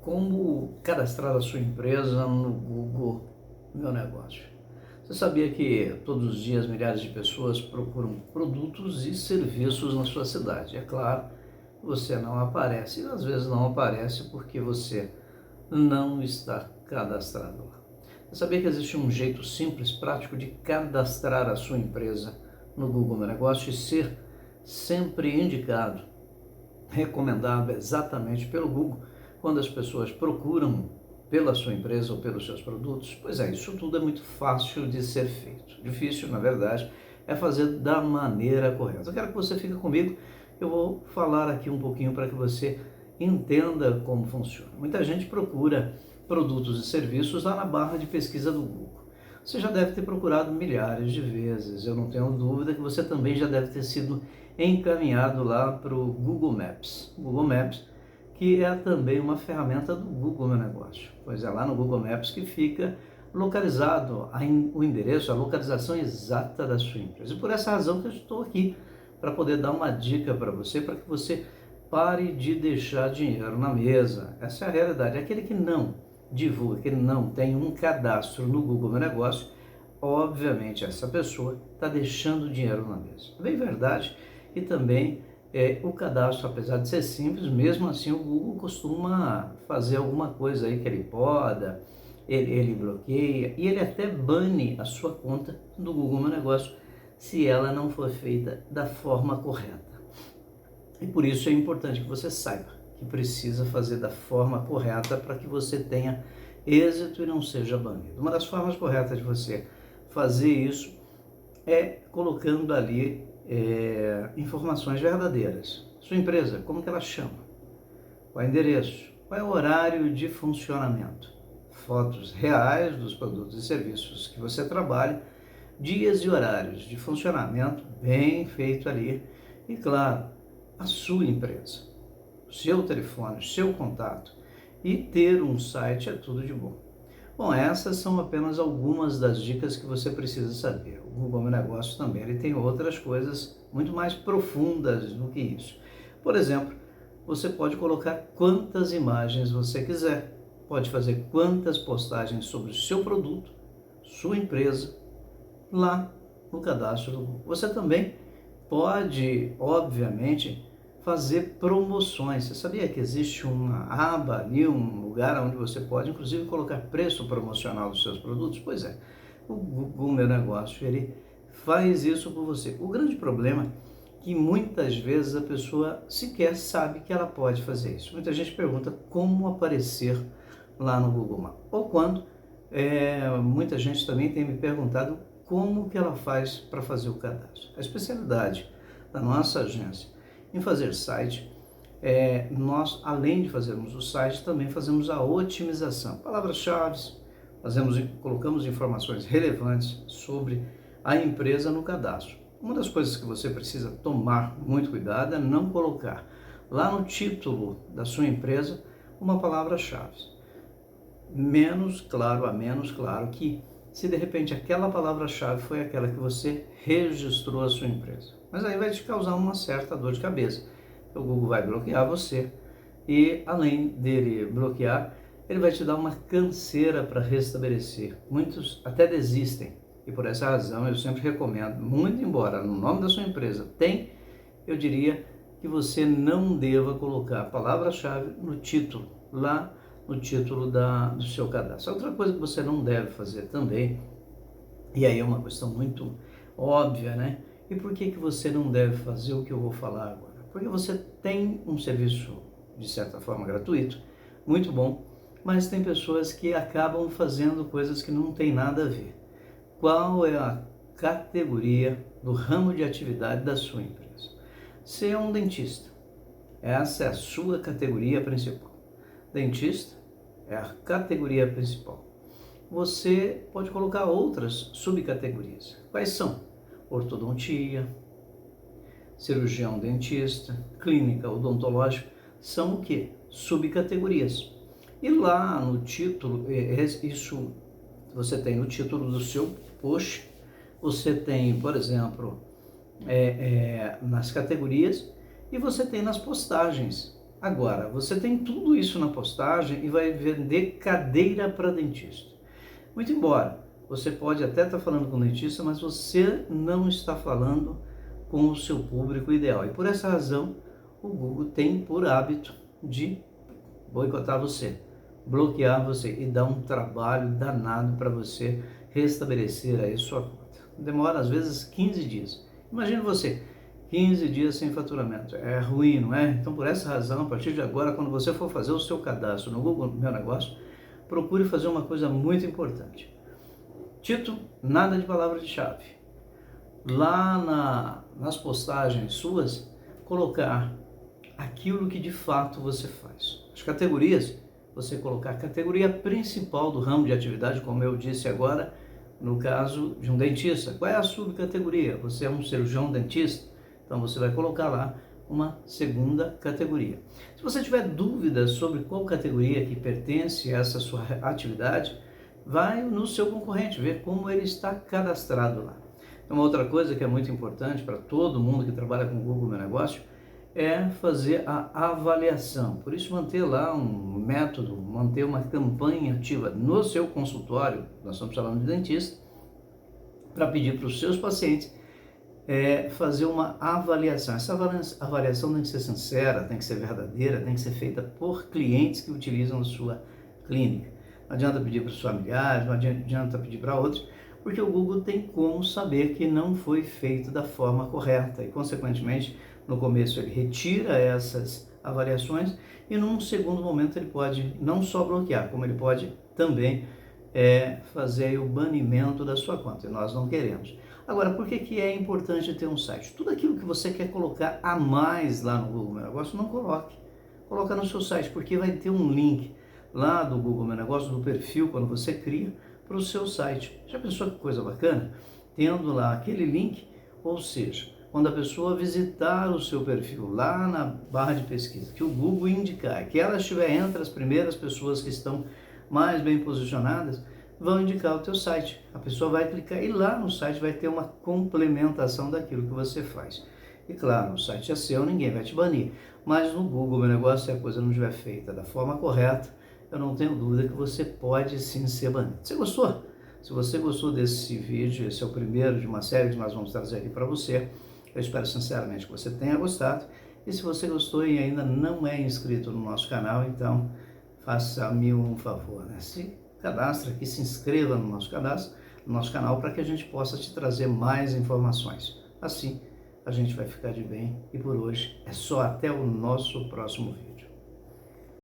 Como cadastrar a sua empresa no Google Meu Negócio. Você sabia que todos os dias milhares de pessoas procuram produtos e serviços na sua cidade? É claro, você não aparece e às vezes não aparece porque você não está cadastrado lá. Você sabia que existe um jeito simples, prático de cadastrar a sua empresa no Google Meu Negócio e ser sempre indicado, recomendado exatamente pelo Google quando as pessoas procuram pela sua empresa ou pelos seus produtos? Pois é, isso tudo é muito fácil de ser feito. Difícil, na verdade, é fazer da maneira correta. Eu quero que você fique comigo, eu vou falar aqui um pouquinho para que você entenda como funciona. Muita gente procura produtos e serviços lá na barra de pesquisa do Google. Você já deve ter procurado milhares de vezes, eu não tenho dúvida que você também já deve ter sido encaminhado lá para o Google Maps. Google Maps, que é também uma ferramenta do Google Meu Negócio. Pois é lá no Google Maps que fica localizado o endereço, a localização exata da sua empresa. E por essa razão que eu estou aqui, para poder dar uma dica para que você pare de deixar dinheiro na mesa. Essa é a realidade. Aquele que não divulga, que não tem um cadastro no Google Meu Negócio, obviamente essa pessoa está deixando dinheiro na mesa. É bem verdade. E também o cadastro, apesar de ser simples, mesmo assim o Google costuma fazer alguma coisa aí que ele poda, ele bloqueia e ele até bane a sua conta do Google Meu Negócio se ela não for feita da forma correta. E por isso é importante que você saiba que precisa fazer da forma correta para que você tenha êxito e não seja banido. Uma das formas corretas de você fazer isso é colocando ali informações verdadeiras. Sua empresa, como que ela chama? Qual é o endereço? Qual é o horário de funcionamento? Fotos reais dos produtos e serviços que você trabalha, dias e horários de funcionamento bem feito ali e, claro, a sua empresa, seu telefone, seu contato e ter um site é tudo de bom. Bom, essas são apenas algumas das dicas que você precisa saber. O Google Meu Negócio também ele tem outras coisas muito mais profundas do que isso. Por exemplo, você pode colocar quantas imagens você quiser, pode fazer quantas postagens sobre o seu produto, sua empresa, lá no cadastro do Google. Você também pode, obviamente, fazer promoções. Você sabia que existe uma aba ali, um lugar onde você pode, inclusive, colocar preço promocional dos seus produtos? Pois é, o Google Meu Negócio, ele faz isso por você. O grande problema é que muitas vezes a pessoa sequer sabe que ela pode fazer isso. Muita gente pergunta como aparecer lá no Google Maps. Ou quando, muita gente também tem me perguntado como que ela faz para fazer o cadastro. A especialidade da nossa agência em fazer site, nós, além de fazermos o site, também fazemos a otimização. Palavras-chave, colocamos informações relevantes sobre a empresa no cadastro. Uma das coisas que você precisa tomar muito cuidado é não colocar lá no título da sua empresa uma palavra-chave. A menos claro que se de repente aquela palavra-chave foi aquela que você registrou a sua empresa. Mas aí vai te causar uma certa dor de cabeça. O Google vai bloquear você e, além dele bloquear, ele vai te dar uma canseira para restabelecer. Muitos até desistem e por essa razão eu sempre recomendo, muito embora no nome da sua empresa tem, eu diria que você não deva colocar a palavra-chave no título, lá no título do seu cadastro. Outra coisa que você não deve fazer também, e aí é uma questão muito óbvia, né? E por que você não deve fazer o que eu vou falar agora? Porque você tem um serviço, de certa forma, gratuito, muito bom, mas tem pessoas que acabam fazendo coisas que não tem nada a ver. Qual é a categoria do ramo de atividade da sua empresa? Você é um dentista. Essa é a sua categoria principal. Dentista é a categoria principal. Você pode colocar outras subcategorias. Quais são? Ortodontia, cirurgião dentista, clínica odontológica, são o que? Subcategorias. E lá no título, isso você tem no título do seu post, você tem, por exemplo, nas categorias e você tem nas postagens Agora, você tem tudo isso na postagem e vai vender cadeira para dentista. Muito embora você pode até estar falando com o dentista, mas você não está falando com o seu público ideal. E por essa razão, o Google tem por hábito de boicotar você, bloquear você e dar um trabalho danado para você restabelecer aí sua conta. Demora às vezes 15 dias. Imagine você, 15 dias sem faturamento. É ruim, não é? Então, por essa razão, a partir de agora, quando você for fazer o seu cadastro no Google Meu Negócio, procure fazer uma coisa muito importante. Título, nada de palavra-chave. Lá nas postagens suas, colocar aquilo que de fato você faz. As categorias, você colocar a categoria principal do ramo de atividade, como eu disse agora, no caso de um dentista. Qual é a subcategoria? Você é um cirurgião dentista? Então você vai colocar lá uma segunda categoria. Se você tiver dúvidas sobre qual categoria que pertence a essa sua atividade, vai no seu concorrente, ver como ele está cadastrado lá. Uma outra coisa que é muito importante para todo mundo que trabalha com o Google Meu Negócio é fazer a avaliação. Por isso, manter lá um método, manter uma campanha ativa no seu consultório, nós estamos falando de dentista, para pedir para os seus pacientes fazer uma avaliação. Essa avaliação tem que ser sincera, tem que ser verdadeira, tem que ser feita por clientes que utilizam a sua clínica. Não adianta pedir para os familiares, não adianta pedir para outros, porque o Google tem como saber que não foi feito da forma correta e, consequentemente, no começo ele retira essas avaliações e num segundo momento ele pode não só bloquear, como ele pode também fazer o banimento da sua conta, e nós não queremos. Agora, por que é importante ter um site? Tudo aquilo que você quer colocar a mais lá no Google Meu Negócio, não coloque. Coloca no seu site, porque vai ter um link lá do Google Meu Negócio, do perfil, quando você cria, para o seu site. Já pensou que coisa bacana? Tendo lá aquele link, ou seja, quando a pessoa visitar o seu perfil lá na barra de pesquisa, que o Google indicar, que ela estiver entre as primeiras pessoas que estão mais bem posicionadas, vão indicar o teu site. A pessoa vai clicar e lá no site vai ter uma complementação daquilo que você faz. E claro, o site é seu, ninguém vai te banir. Mas no Google Meu Negócio, se a coisa não estiver feita da forma correta, eu não tenho dúvida que você pode sim ser banido. Você gostou? Se você gostou desse vídeo, esse é o primeiro de uma série que nós vamos trazer aqui para você. Eu espero sinceramente que você tenha gostado. E se você gostou e ainda não é inscrito no nosso canal, então faça-me um favor, né? Se cadastre aqui, se inscreva no nosso canal, para que a gente possa te trazer mais informações. Assim, a gente vai ficar de bem. E por hoje é só, até o nosso próximo vídeo.